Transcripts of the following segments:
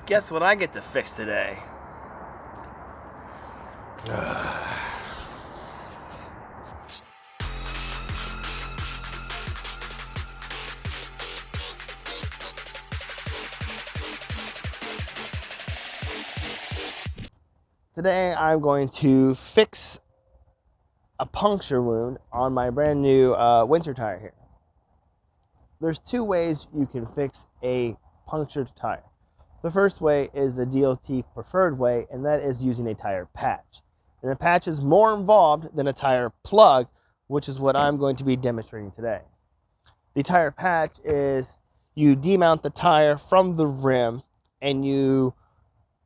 Guess what I get to fix today? Today I'm going to fix a puncture wound on my brand new winter tire here. There's two ways you can fix a punctured tire. The first way is the DOT preferred way, and that is using a tire patch. And a patch is more involved than a tire plug, which is what I'm going to be demonstrating today. The tire patch is you demount the tire from the rim and you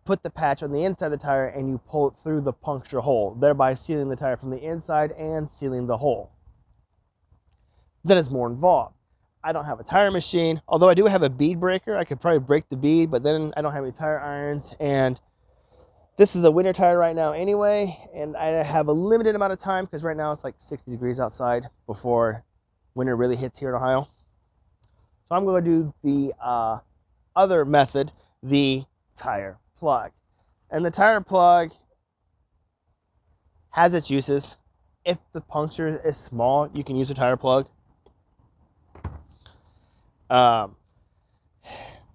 put the patch on the inside of the tire and you pull it through the puncture hole, thereby sealing the tire from the inside and sealing the hole. That is more involved. I don't have a tire machine, although I do have a bead breaker. I could probably break the bead, but then I don't have any tire irons, and this is a winter tire right now anyway, and I have a limited amount of time because right now it's like 60 degrees outside before winter really hits here in Ohio. So I'm going to do the other method, the tire plug. And the tire plug has its uses. If the puncture is small, you can use a tire plug.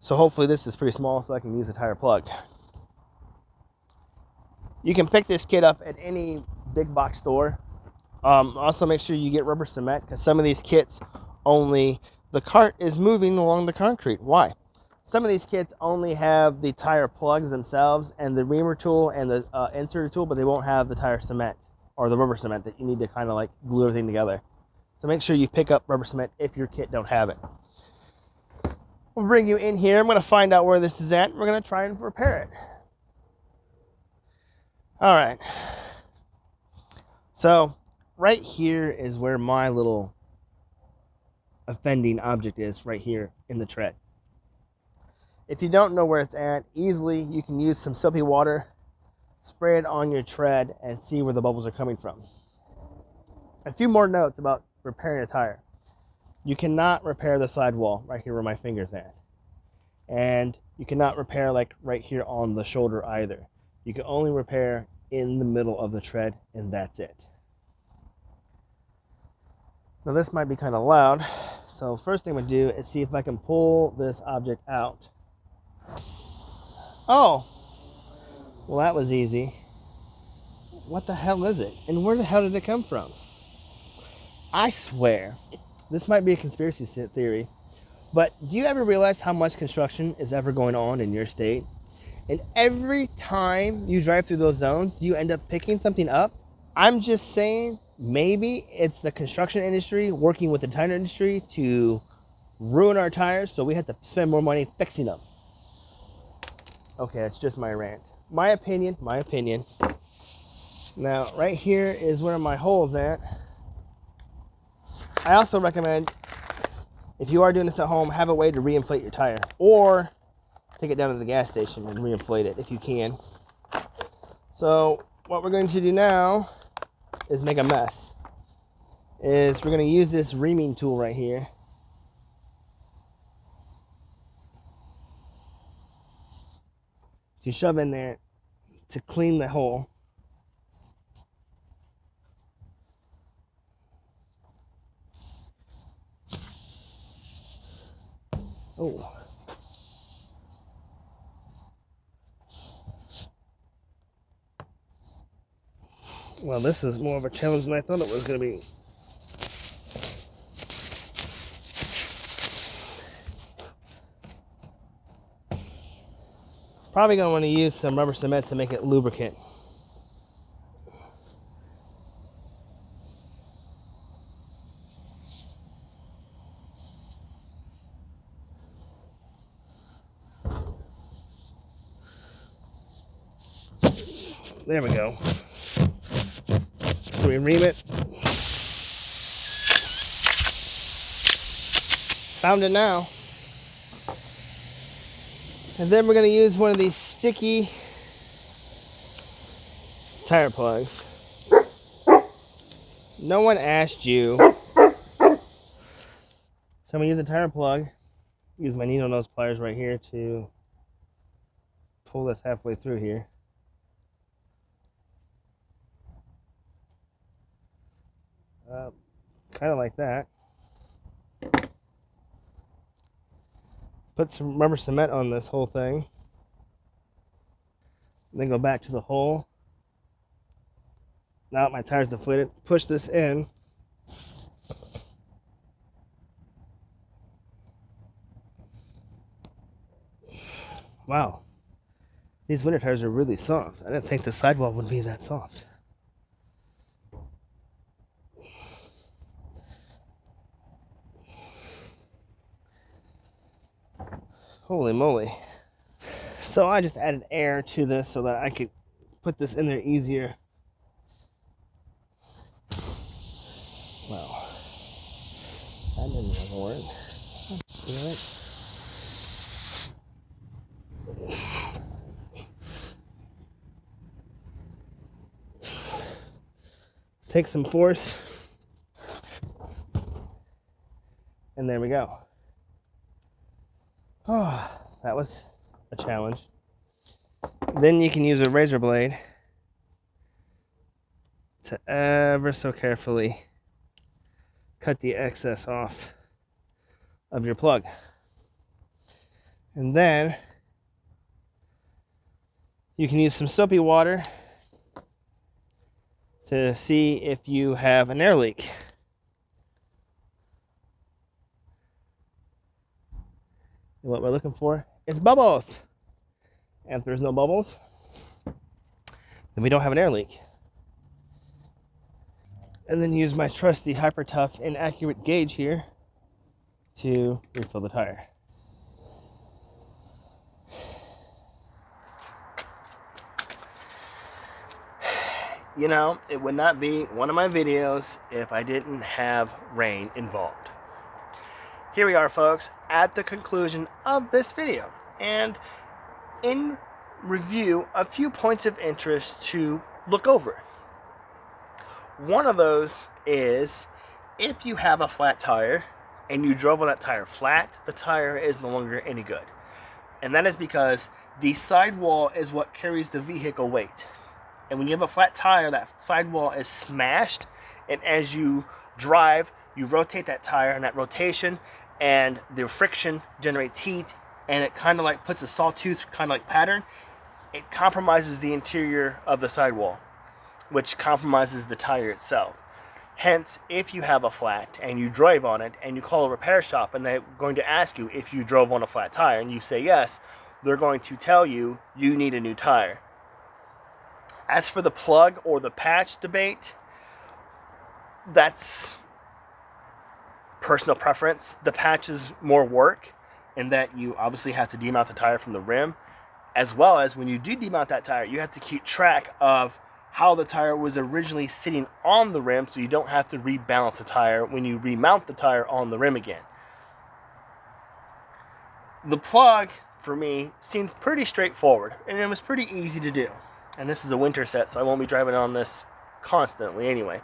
So hopefully this is pretty small so I can use a tire plug. You can pick this kit up at any big box store. Also make sure you get rubber cement because some of these kits only, the cart is moving along the concrete. Why? Some of these kits only have the tire plugs themselves and the reamer tool and the inserter tool, but they won't have the tire cement or the rubber cement that you need to kind of like glue everything together. So make sure you pick up rubber cement if your kit don't have it. We'll bring you in here. I'm going to find out where this is at. We're going to try and repair it. All right. So right here is where my little offending object is, right here in the tread. If you don't know where it's at, easily you can use some soapy water, spray it on your tread, and see where the bubbles are coming from. A few more notes about repairing a tire. You cannot repair the sidewall right here where my finger's at. And you cannot repair like right here on the shoulder either. You can only repair in the middle of the tread, and that's it. Now this might be kind of loud, so first thing I'm going to do is see if I can pull this object out. Oh, well that was easy. What the hell is it? And where the hell did it come from? I swear, this might be a conspiracy theory, but do you ever realize how much construction is ever going on in your state? And every time you drive through those zones, you end up picking something up? I'm just saying, maybe it's the construction industry working with the tire industry to ruin our tires, so we have to spend more money fixing them. Okay, that's just my rant. My opinion. Now, right here is where my hole's at. I also recommend, if you are doing this at home, have a way to reinflate your tire. Or take it down to the gas station and reinflate it if you can. So, what we're going to do now is make a mess. We're going to use this reaming tool right here. To shove in there to clean the hole. Oh. Well, this is more of a challenge than I thought it was going to be. Probably going to want to use some rubber cement to make it lubricant. There we go. So we ream it. Found it now. And then we're going to use one of these sticky tire plugs. No one asked you. So I'm going to use a tire plug. Use my needle nose pliers right here to pull this halfway through here. Kind of like that. Put some rubber cement on this whole thing. Then go back to the hole. Now that my tire's deflated, push this in. Wow, these winter tires are really soft. I didn't think the sidewall would be that soft. Holy moly. So I just added air to this so that I could put this in there easier. Wow. That didn't even work. Take some force. And there we go. Oh, that was a challenge. Then you can use a razor blade to ever so carefully cut the excess off of your plug. And then you can use some soapy water to see if you have an air leak. And what we're looking for is bubbles. And if there's no bubbles, then we don't have an air leak. And then use my trusty Hyper Tough inaccurate gauge here to refill the tire. You know, it would not be one of my videos if I didn't have rain involved. Here we are, folks, at the conclusion of this video. And in review, a few points of interest to look over. One of those is if you have a flat tire and you drove on that tire flat, the tire is no longer any good. And that is because the sidewall is what carries the vehicle weight. And when you have a flat tire, that sidewall is smashed, and as you drive, you rotate that tire, and that rotation and the friction generates heat, and it kind of like puts a sawtooth kind of like pattern. It compromises the interior of the sidewall, which compromises the tire itself. Hence, if you have a flat and you drive on it and you call a repair shop and they're going to ask you if you drove on a flat tire and you say yes, they're going to tell you you need a new tire. As for the plug or the patch debate, that's personal preference. The patch is more work in that you obviously have to demount the tire from the rim, as well as when you do demount that tire, you have to keep track of how the tire was originally sitting on the rim so you don't have to rebalance the tire when you remount the tire on the rim again. The plug, for me, seemed pretty straightforward, and it was pretty easy to do. And this is a winter set, so I won't be driving on this constantly anyway.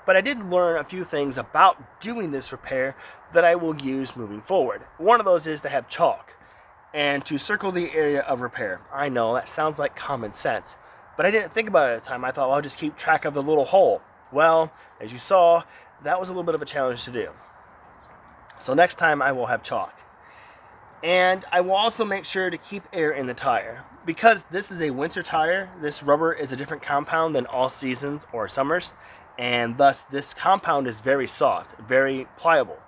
But I did learn a few things about doing this repair that I will use moving forward. One of those is to have chalk and to circle the area of repair. I know that sounds like common sense, but I didn't think about it at the time. I thought, well, I'll just keep track of the little hole. Well, as you saw, that was a little bit of a challenge to do. So next time I will have chalk. And I will also make sure to keep air in the tire. Because this is a winter tire, this rubber is a different compound than all seasons or summers, and thus this compound is very soft, very pliable.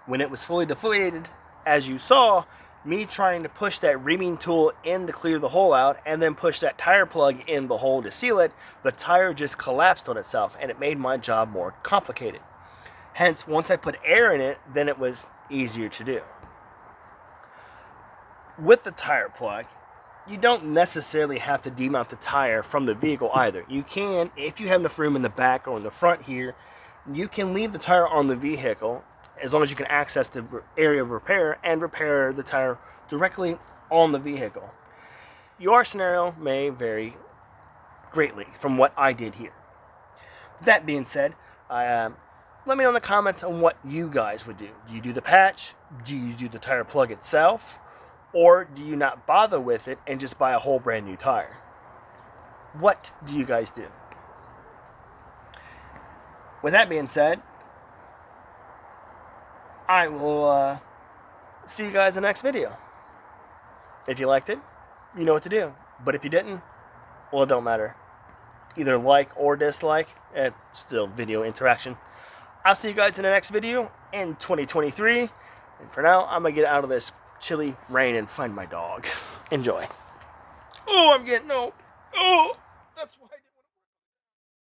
When it was fully deflated, as you saw, me trying to push that reaming tool in to clear the hole out and then push that tire plug in the hole to seal it, the tire just collapsed on itself and it made my job more complicated. Hence, once I put air in it, then it was easier to do. With the tire plug, you don't necessarily have to demount the tire from the vehicle either. You can, if you have enough room in the back or in the front here, you can leave the tire on the vehicle as long as you can access the area of repair and repair the tire directly on the vehicle. Your scenario may vary greatly from what I did here. That being said, let me know in the comments on what you guys would do. Do you do the patch? Do you do the tire plug itself? Or do you not bother with it and just buy a whole brand new tire? What do you guys do? With that being said, I will see you guys in the next video. If you liked it, you know what to do. But if you didn't, well, it don't matter. Either like or dislike, it's still video interaction. I'll see you guys in the next video in 2023. And for now, I'm going to get out of this chilly rain and find my dog. Enjoy. Oh, I'm getting, no. Oh, that's why.